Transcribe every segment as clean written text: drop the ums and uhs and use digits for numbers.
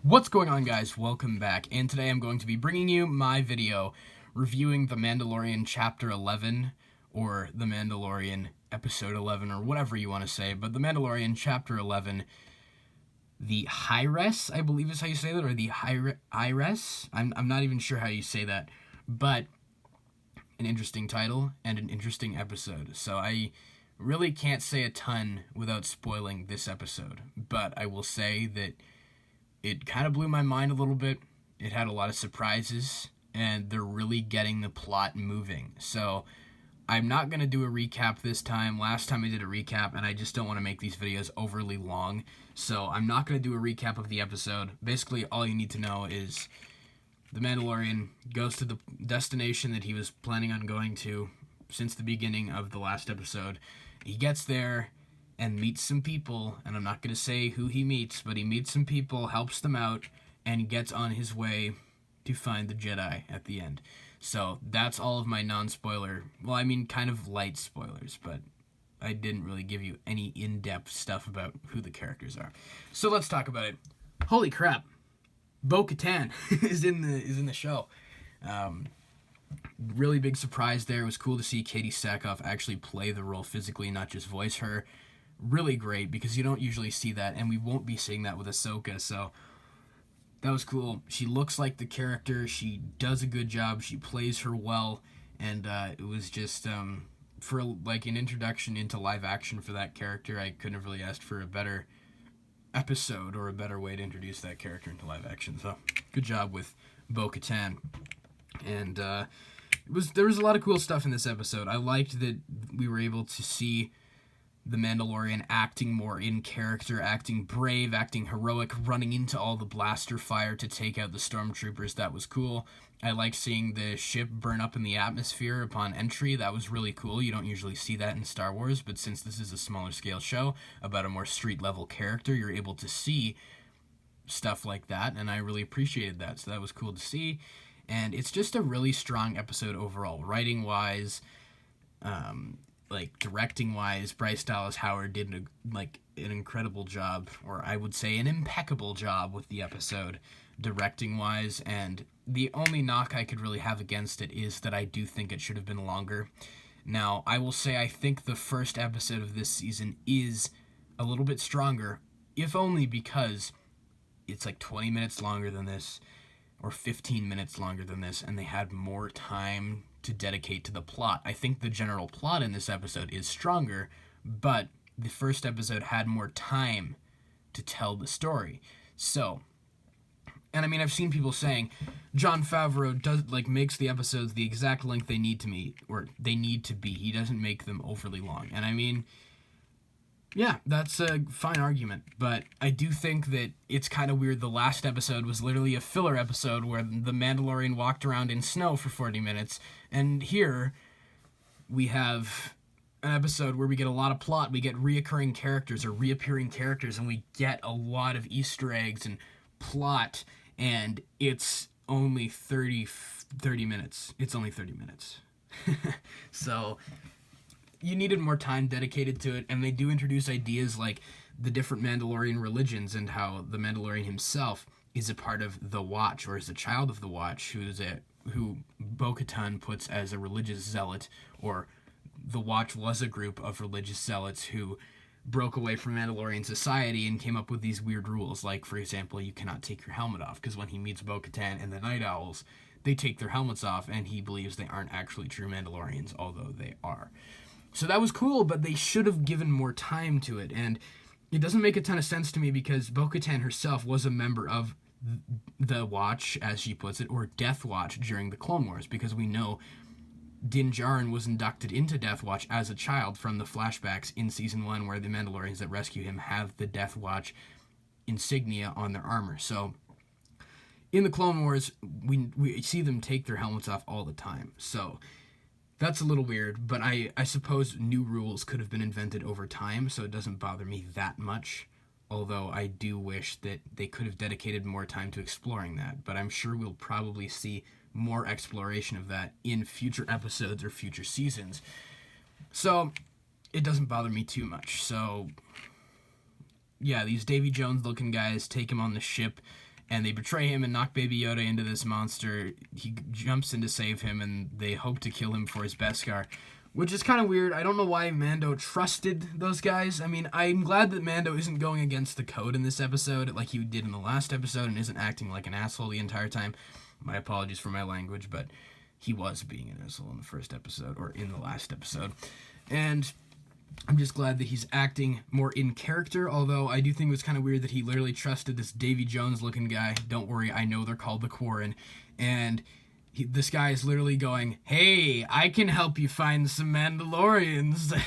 What's going on, guys? Welcome back, and today I'm going to be bringing you my video reviewing The Mandalorian Chapter 11, or The Mandalorian Episode 11, or whatever you want to say, but The Mandalorian Chapter 11, the Heiress, I believe is how you say that, or the Heiress? I'm not even sure how you say that, but an interesting title and an interesting episode, so I really can't say a ton without spoiling this episode, but I will say that it kind of blew my mind a little bit. It had a lot of surprises, and they're really getting the plot moving. So I'm not going to do a recap this time. Last time I did a recap, and I just don't want to make these videos overly long. So I'm not going to do a recap of the episode. Basically, all you need to know is the Mandalorian goes to the destination that he was planning on going to since the beginning of the last episode. He gets there and meets some people, and I'm not going to say who he meets, but he meets some people, helps them out, and gets on his way to find the Jedi at the end. So that's all of my non-spoiler, well, I mean kind of light spoilers, but I didn't really give you any in-depth stuff about who the characters are. So let's talk about it. Holy crap, Bo-Katan is in the show. Really big surprise there. It was cool to see Katie Sackhoff actually play the role physically, not just voice her. Really great, because you don't usually see that, and we won't be seeing that with Ahsoka, so that was cool. She looks like the character, she does a good job, she plays her well, and it was just, for like an introduction into live action for that character, I couldn't have really asked for a better episode or a better way to introduce that character into live action, so good job with Bo-Katan. And there was a lot of cool stuff in this episode. I liked that we were able to see the Mandalorian acting more in character, acting brave, acting heroic, running into all the blaster fire to take out the stormtroopers. That was cool. I liked seeing the ship burn up in the atmosphere upon entry. That was really cool. You don't usually see that in Star Wars, but since this is a smaller scale show about a more street level character, you're able to see stuff like that, and I really appreciated that. So that was cool to see. And it's just a really strong episode overall, writing wise, like directing wise. Bryce Dallas Howard did an incredible job, or I would say an impeccable job with the episode, directing wise. And the only knock I could really have against it is that I do think it should have been longer. Now, I will say I think the first episode of this season is a little bit stronger, if only because it's like 20 minutes longer than this, or 15 minutes longer than this, and they had more time to dedicate to the plot. I think the general plot in this episode is stronger, but the first episode had more time to tell the story. So, and I mean, I've seen people saying Jon Favreau makes the episodes the exact length they need to be, or they need to be. He doesn't make them overly long. And I mean, yeah, that's a fine argument, but I do think that it's kind of weird. The last episode was literally a filler episode where the Mandalorian walked around in snow for 40 minutes, and here we have an episode where we get a lot of plot, we get reoccurring characters or reappearing characters, and we get a lot of Easter eggs and plot, and it's only 30 minutes. It's only 30 minutes. So you needed more time dedicated to it, and they do introduce ideas like the different Mandalorian religions and how the Mandalorian himself is a part of the Watch, or is a child of the Watch, who Bo-Katan puts as a religious zealot, or the Watch was a group of religious zealots who broke away from Mandalorian society and came up with these weird rules, like, for example, you cannot take your helmet off, because when he meets Bo-Katan and the Night Owls, they take their helmets off, and he believes they aren't actually true Mandalorians, although they are. So that was cool, but they should have given more time to it, and it doesn't make a ton of sense to me because Bo-Katan herself was a member of the Watch, as she puts it, or Death Watch during the Clone Wars, because we know Din Djarin was inducted into Death Watch as a child from the flashbacks in Season 1 where the Mandalorians that rescue him have the Death Watch insignia on their armor. So in the Clone Wars, we see them take their helmets off all the time, so that's a little weird, but I suppose new rules could have been invented over time, so it doesn't bother me that much, although I do wish that they could have dedicated more time to exploring that, but I'm sure we'll probably see more exploration of that in future episodes or future seasons. So it doesn't bother me too much. So yeah, these Davy Jones looking guys take him on the ship, and they betray him and knock Baby Yoda into this monster. He jumps in to save him, and they hope to kill him for his Beskar, which is kind of weird. I don't know why Mando trusted those guys. I mean, I'm glad that Mando isn't going against the code in this episode like he did in the last episode and isn't acting like an asshole the entire time. My apologies for my language, but he was being an asshole in the first episode, or in the last episode. And I'm just glad that he's acting more in character, although I do think it was kind of weird that he literally trusted this Davy Jones-looking guy. Don't worry, I know they're called the Quarren. And this guy is literally going, "Hey, I can help you find some Mandalorians,"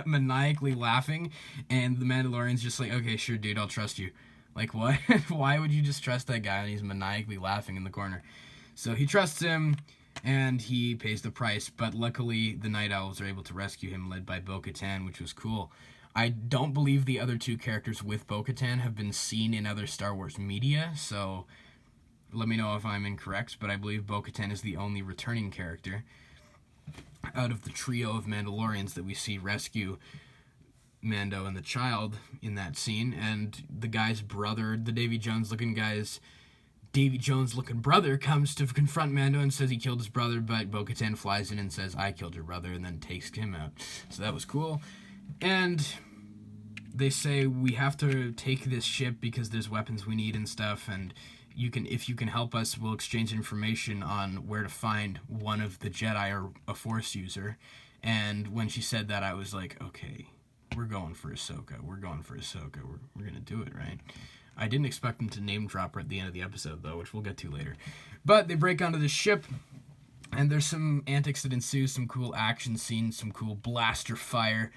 maniacally laughing. And the Mandalorian's just like, "Okay, sure, dude, I'll trust you." Like, what? Why would you just trust that guy when he's maniacally laughing in the corner? So he trusts him, and he pays the price. But luckily, the Night Owls are able to rescue him, led by Bo-Katan, which was cool. I don't believe the other two characters with Bo-Katan have been seen in other Star Wars media, so let me know if I'm incorrect, but I believe Bo-Katan is the only returning character out of the trio of Mandalorians that we see rescue Mando and the child in that scene. And the guy's brother, the Davy Jones-looking brother, comes to confront Mando and says he killed his brother, but Bo-Katan flies in and says, "I killed your brother," and then takes him out. So that was cool. And they say, "We have to take this ship because there's weapons we need and stuff, and if you can help us, we'll exchange information on where to find one of the Jedi or a Force user." And when she said that, I was like, okay, we're going for Ahsoka. We're going going to do it, right? I didn't expect them to name drop her at the end of the episode, though, which we'll get to later. But they break onto the ship, and there's some antics that ensue, some cool action scenes, some cool blaster fire,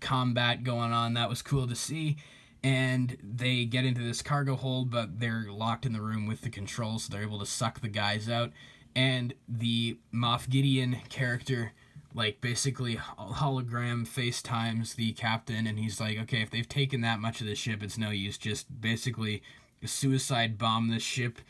combat going on. That was cool to see. And they get into this cargo hold, but they're locked in the room with the controls, so they're able to suck the guys out. And the Moff Gideon character, like, basically hologram FaceTimes the captain, and he's like, "Okay, if they've taken that much of the ship, it's no use. Just basically suicide bomb this ship,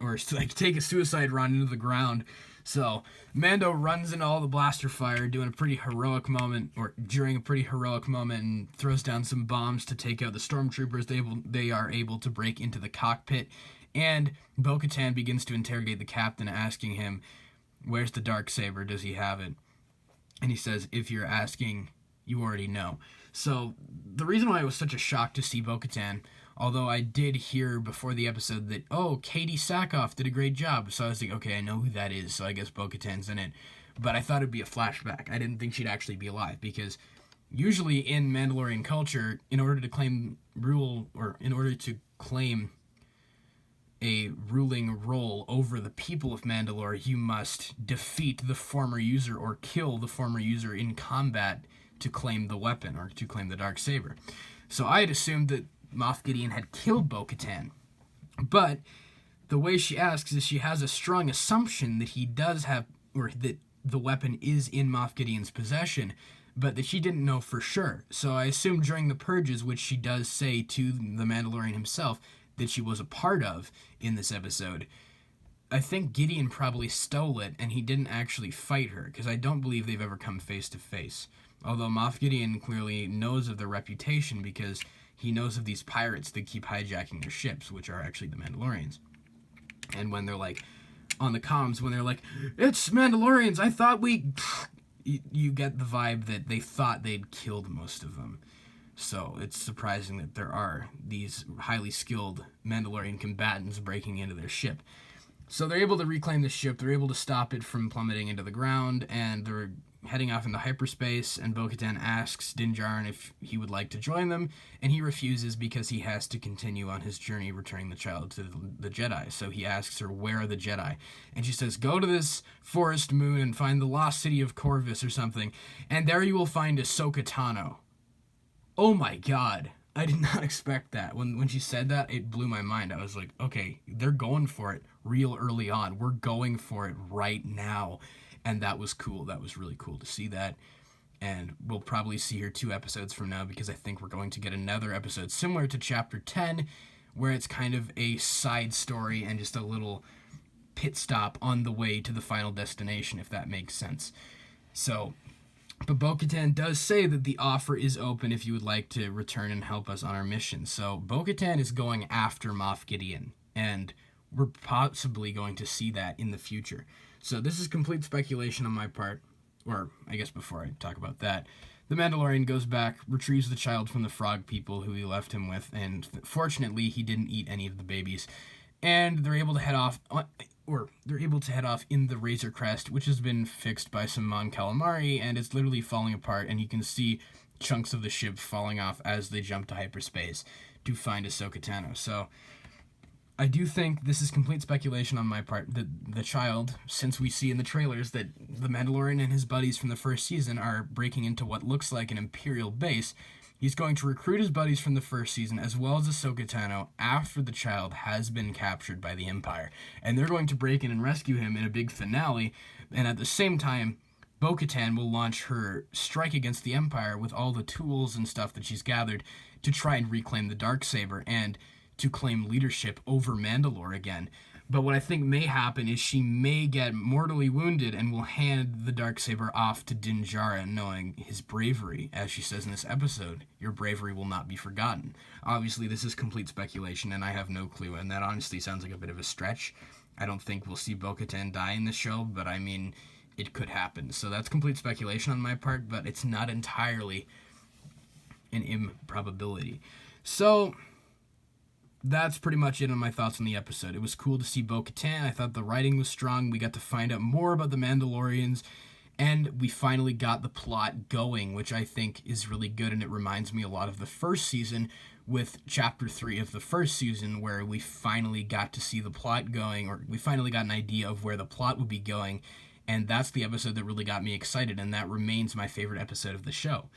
or like take a suicide run into the ground." So Mando runs into all the blaster fire, during a pretty heroic moment, and throws down some bombs to take out the stormtroopers. They are able to break into the cockpit, and Bo-Katan begins to interrogate the captain, asking him, "Where's the Darksaber? Does he have it?" And he says, "If you're asking, you already know." So the reason why it was such a shock to see Bo-Katan, although I did hear before the episode that, Katie Sackhoff did a great job. So I was like, okay, I know who that is, so I guess Bo-Katan's in it. But I thought it'd be a flashback. I didn't think she'd actually be alive, because usually in Mandalorian culture, in order to claim a ruling role over the people of Mandalore, you must defeat the former user or kill the former user in combat to claim the weapon, or to claim the Darksaber. So I had assumed that Moff Gideon had killed Bo-Katan. But the way she asks is she has a strong assumption that he does have, or that the weapon is in Moff Gideon's possession, but that she didn't know for sure. So I assumed during the purges, which she does say to the Mandalorian himself that she was a part of in this episode, I think Gideon probably stole it and he didn't actually fight her, because I don't believe they've ever come face to face. Although Moff Gideon clearly knows of their reputation, because he knows of these pirates that keep hijacking their ships, which are actually the Mandalorians. And when they're like, on the comms, when they're like, "It's Mandalorians, I thought we..." You get the vibe that they thought they'd killed most of them. So it's surprising that there are these highly skilled Mandalorian combatants breaking into their ship. So they're able to reclaim the ship, they're able to stop it from plummeting into the ground, and they're heading off into hyperspace, and Bo-Katan asks Din Djarin if he would like to join them, and he refuses because he has to continue on his journey returning the child to the Jedi. So he asks her, "Where are the Jedi?" And she says, "Go to this forest moon and find the lost city of Corvus or something, and there you will find Ahsoka Tano." Oh my god, I did not expect that. When she said that, it blew my mind. I was like, okay, they're going for it real early on. We're going for it right now. And that was cool. That was really cool to see that. And we'll probably see her 2 episodes from now, because I think we're going to get another episode similar to Chapter 10, where it's kind of a side story and just a little pit stop on the way to the final destination, if that makes sense. So, but Bo-Katan does say that the offer is open if you would like to return and help us on our mission. So Bo-Katan is going after Moff Gideon. and we're possibly going to see that in the future. So this is complete speculation on my part, or I guess before I talk about that, the Mandalorian goes back, retrieves the child from the frog people who he left him with, and fortunately he didn't eat any of the babies. And they're able to head off, in the Razor Crest, which has been fixed by some Mon Calamari, and it's literally falling apart, and you can see chunks of the ship falling off as they jump to hyperspace to find Ahsoka Tano. So I do think this is complete speculation on my part that the child, since we see in the trailers that the Mandalorian and his buddies from the first season are breaking into what looks like an Imperial base, he's going to recruit his buddies from the first season as well as Ahsoka Tano after the child has been captured by the Empire. And they're going to break in and rescue him in a big finale, and at the same time, Bo-Katan will launch her strike against the Empire with all the tools and stuff that she's gathered to try and reclaim the Darksaber and to claim leadership over Mandalore again. But what I think may happen is she may get mortally wounded and will hand the Darksaber off to Din Djarin, knowing his bravery. As she says in this episode, your bravery will not be forgotten. Obviously, this is complete speculation, and I have no clue, and that honestly sounds like a bit of a stretch. I don't think we'll see Bo-Katan die in this show, but I mean, it could happen. So that's complete speculation on my part, but it's not entirely an improbability. So that's pretty much it on my thoughts on the episode. It was cool to see Bo-Katan. I thought the writing was strong. We got to find out more about the Mandalorians, and we finally got the plot going, which I think is really good, and it reminds me a lot of the first season with Chapter 3 of the first season, where we finally got to see the plot going, or we finally got an idea of where the plot would be going, and that's the episode that really got me excited, and that remains my favorite episode of the show.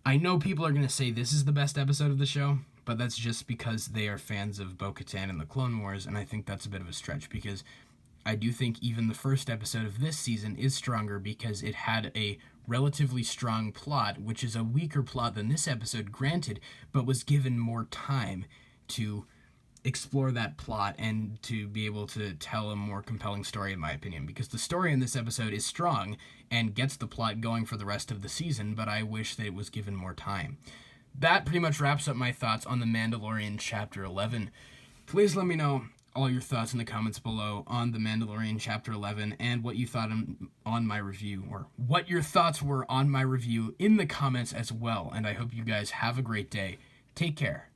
I know people are going to say this is the best episode of the show, but that's just because they are fans of Bo-Katan and the Clone Wars, and I think that's a bit of a stretch, because I do think even the first episode of this season is stronger because it had a relatively strong plot, which is a weaker plot than this episode, granted, but was given more time to explore that plot and to be able to tell a more compelling story, in my opinion, because the story in this episode is strong and gets the plot going for the rest of the season, but I wish that it was given more time. That pretty much wraps up my thoughts on The Mandalorian Chapter 11. Please let me know all your thoughts in the comments below on The Mandalorian Chapter 11 and what you thought on my review, or what your thoughts were on my review in the comments as well. And I hope you guys have a great day. Take care.